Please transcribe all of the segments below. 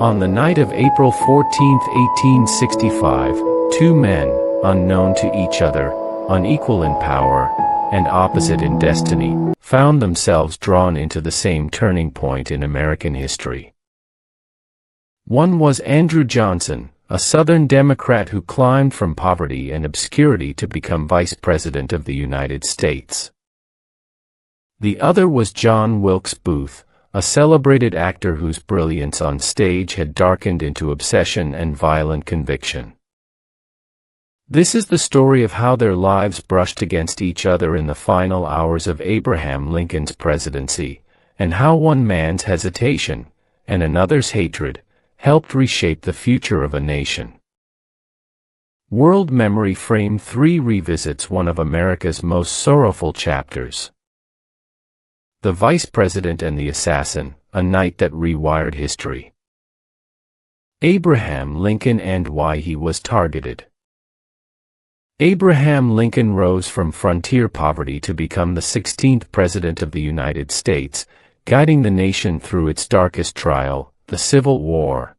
On the night of April 14, 1865, two men, unknown to each other, unequal in power, and opposite in destiny, found themselves drawn into the same turning point in American history. One was Andrew Johnson, a Southern Democrat who climbed from poverty and obscurity to become Vice President of the United States. The other was John Wilkes Booth, a celebrated actor whose brilliance on stage had darkened into obsession and violent conviction. This is the story of how their lives brushed against each other in the final hours of Abraham Lincoln's presidency, and how one man's hesitation, and another's hatred, helped reshape the future of a nation. World Memory Frame 3 revisits one of America's most sorrowful chapters. The Vice President and the Assassin, a night that rewired history. Abraham Lincoln and why he was targeted. Abraham Lincoln rose from frontier poverty to become the 16th President of the United States, guiding the nation through its darkest trial, the Civil War.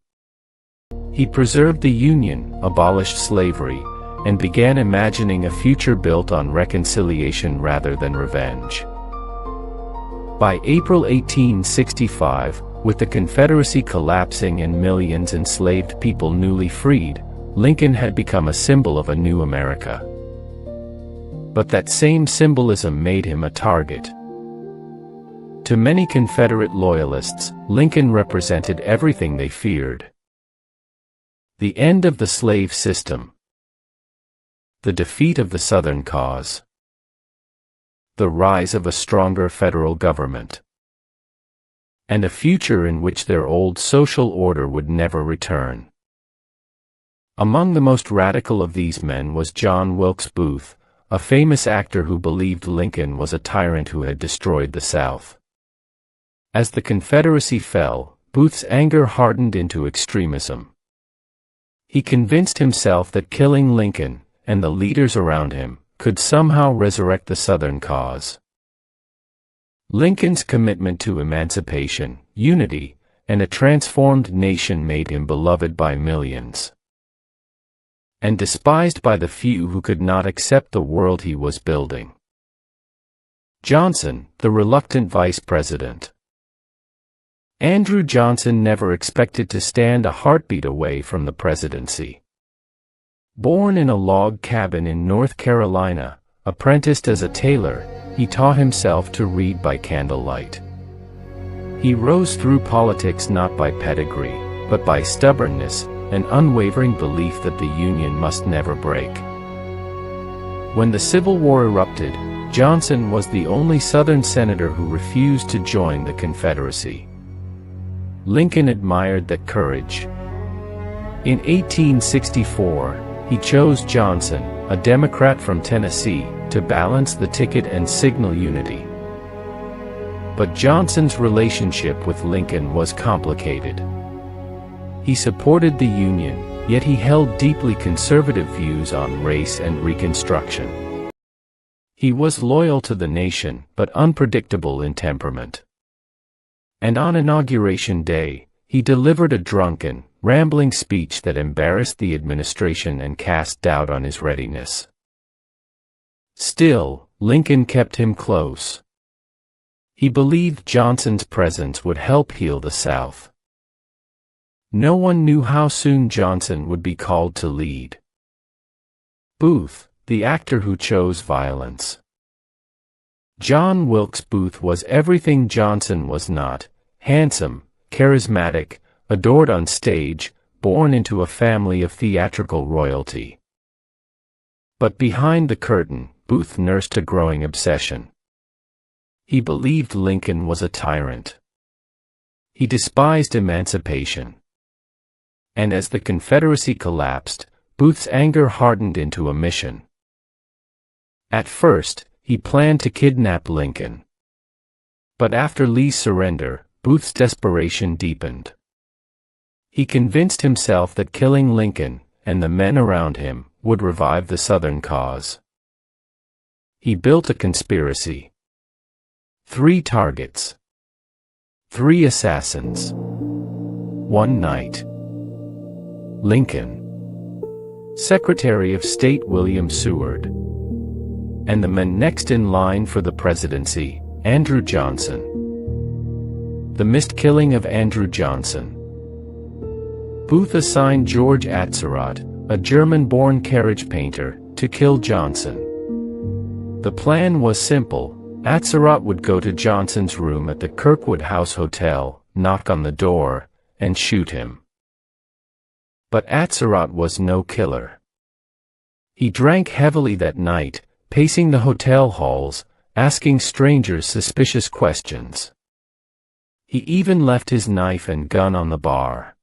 He preserved the Union, abolished slavery, and began imagining a future built on reconciliation rather than revenge. By April 1865, with the Confederacy collapsing and millions enslaved people newly freed, Lincoln had become a symbol of a new America. But that same symbolism made him a target. To many Confederate loyalists, Lincoln represented everything they feared. The end of the slave system. The defeat of the Southern cause. The rise of a stronger federal government. And a future in which their old social order would never return. Among the most radical of these men was John Wilkes Booth, a famous actor who believed Lincoln was a tyrant who had destroyed the South. As the Confederacy fell, Booth's anger hardened into extremism. He convinced himself that killing Lincoln, and the leaders around him, could somehow resurrect the Southern cause. Lincoln's commitment to emancipation, unity, and a transformed nation made him beloved by millions, and despised by the few who could not accept the world he was building. Johnson, the reluctant vice president. Andrew Johnson never expected to stand a heartbeat away from the presidency. Born in a log cabin in North Carolina, apprenticed as a tailor, he taught himself to read by candlelight. He rose through politics not by pedigree, but by stubbornness, an unwavering belief that the Union must never break. When the Civil War erupted, Johnson was the only Southern senator who refused to join the Confederacy. Lincoln admired that courage. In 1864, he chose Johnson, a Democrat from Tennessee, to balance the ticket and signal unity. But Johnson's relationship with Lincoln was complicated. He supported the Union, yet he held deeply conservative views on race and Reconstruction. He was loyal to the nation, but unpredictable in temperament. And on Inauguration Day, he delivered a drunken, rambling speech that embarrassed the administration and cast doubt on his readiness. Still, Lincoln kept him close. He believed Johnson's presence would help heal the South. No one knew how soon Johnson would be called to lead. Booth, the actor who chose violence. John Wilkes Booth was everything Johnson was not: handsome, charismatic, adored on stage, born into a family of theatrical royalty. But behind the curtain, Booth nursed a growing obsession. He believed Lincoln was a tyrant. He despised emancipation. And as the Confederacy collapsed, Booth's anger hardened into a mission. At first, he planned to kidnap Lincoln. But after Lee's surrender, Booth's desperation deepened. He convinced himself that killing Lincoln, and the men around him, would revive the Southern cause. He built a conspiracy. 3 targets. 3 assassins. 1 night. Lincoln. Secretary of State William Seward. And the man next in line for the presidency, Andrew Johnson. The missed killing of Andrew Johnson. Booth assigned George Atzerodt, a German-born carriage painter, to kill Johnson. The plan was simple. Atzerodt would go to Johnson's room at the Kirkwood House Hotel, knock on the door, and shoot him. But Atzerodt was no killer. He drank heavily that night, pacing the hotel halls, asking strangers suspicious questions. He even left his knife and gun on the bar.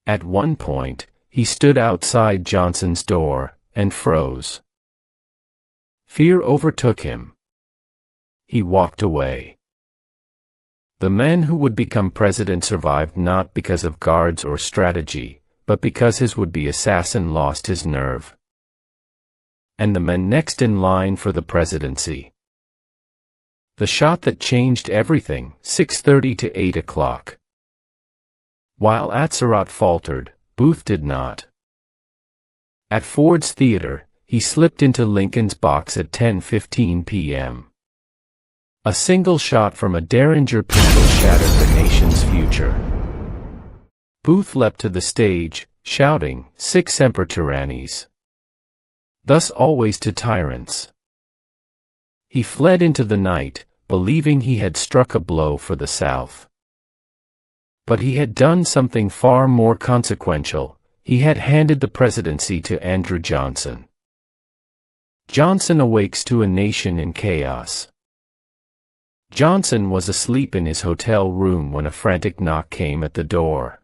At one point, he stood outside Johnson's door, and froze. Fear overtook him. He walked away. The man who would become president survived not because of guards or strategy, but because his would-be assassin lost his nerve. And the man next in line for the presidency. The shot that changed everything, 6:30 to 8 o'clock. While Atzerodt faltered, Booth did not. At Ford's Theater, he slipped into Lincoln's box at 10:15 p.m. A single shot from a Derringer pistol shattered the nation's future. Booth leapt to the stage, shouting, "Sic semper tyrannis! Thus always to tyrants!" He fled into the night, believing he had struck a blow for the South. But he had done something far more consequential. He had handed the presidency to Andrew Johnson. Johnson awakes to a nation in chaos. Johnson was asleep in his hotel room when a frantic knock came at the door.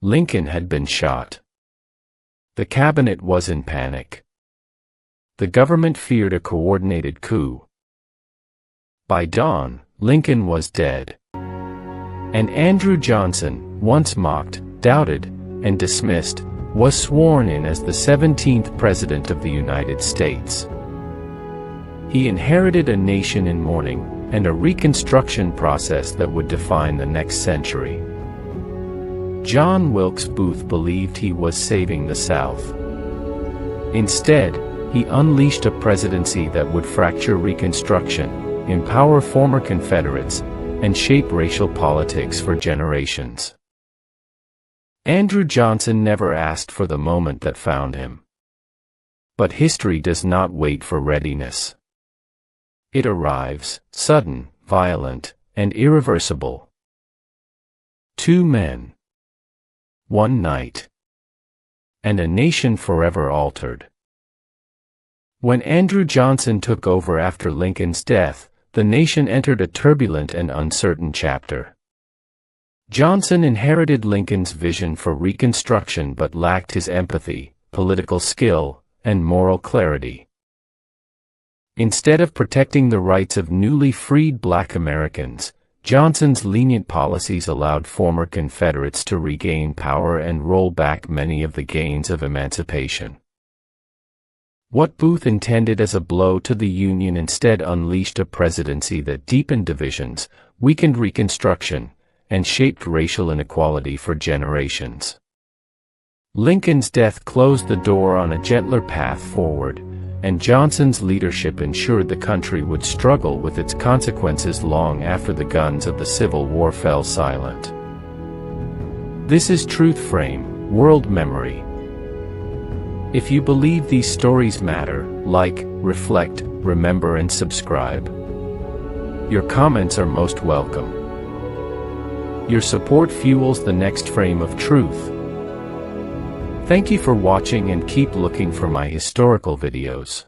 Lincoln had been shot. The cabinet was in panic. The government feared a coordinated coup. By dawn, Lincoln was dead. And Andrew Johnson, once mocked, doubted, and dismissed, was sworn in as the 17th President of the United States. He inherited a nation in mourning, and a reconstruction process that would define the next century. John Wilkes Booth believed he was saving the South. Instead, he unleashed a presidency that would fracture Reconstruction, empower former Confederates, and shape racial politics for generations. Andrew Johnson never asked for the moment that found him. But history does not wait for readiness. It arrives, sudden, violent, and irreversible. 2 men. 1 night. And a nation forever altered. When Andrew Johnson took over after Lincoln's death, the nation entered a turbulent and uncertain chapter. Johnson inherited Lincoln's vision for Reconstruction but lacked his empathy, political skill, and moral clarity. Instead of protecting the rights of newly freed Black Americans, Johnson's lenient policies allowed former Confederates to regain power and roll back many of the gains of emancipation. What Booth intended as a blow to the Union instead unleashed a presidency that deepened divisions, weakened Reconstruction, and shaped racial inequality for generations. Lincoln's death closed the door on a gentler path forward, and Johnson's leadership ensured the country would struggle with its consequences long after the guns of the Civil War fell silent. This is Truth Frame, World Memory. If you believe these stories matter, like, reflect, remember and subscribe. Your comments are most welcome. Your support fuels the next frame of truth. Thank you for watching and keep looking for my historical videos.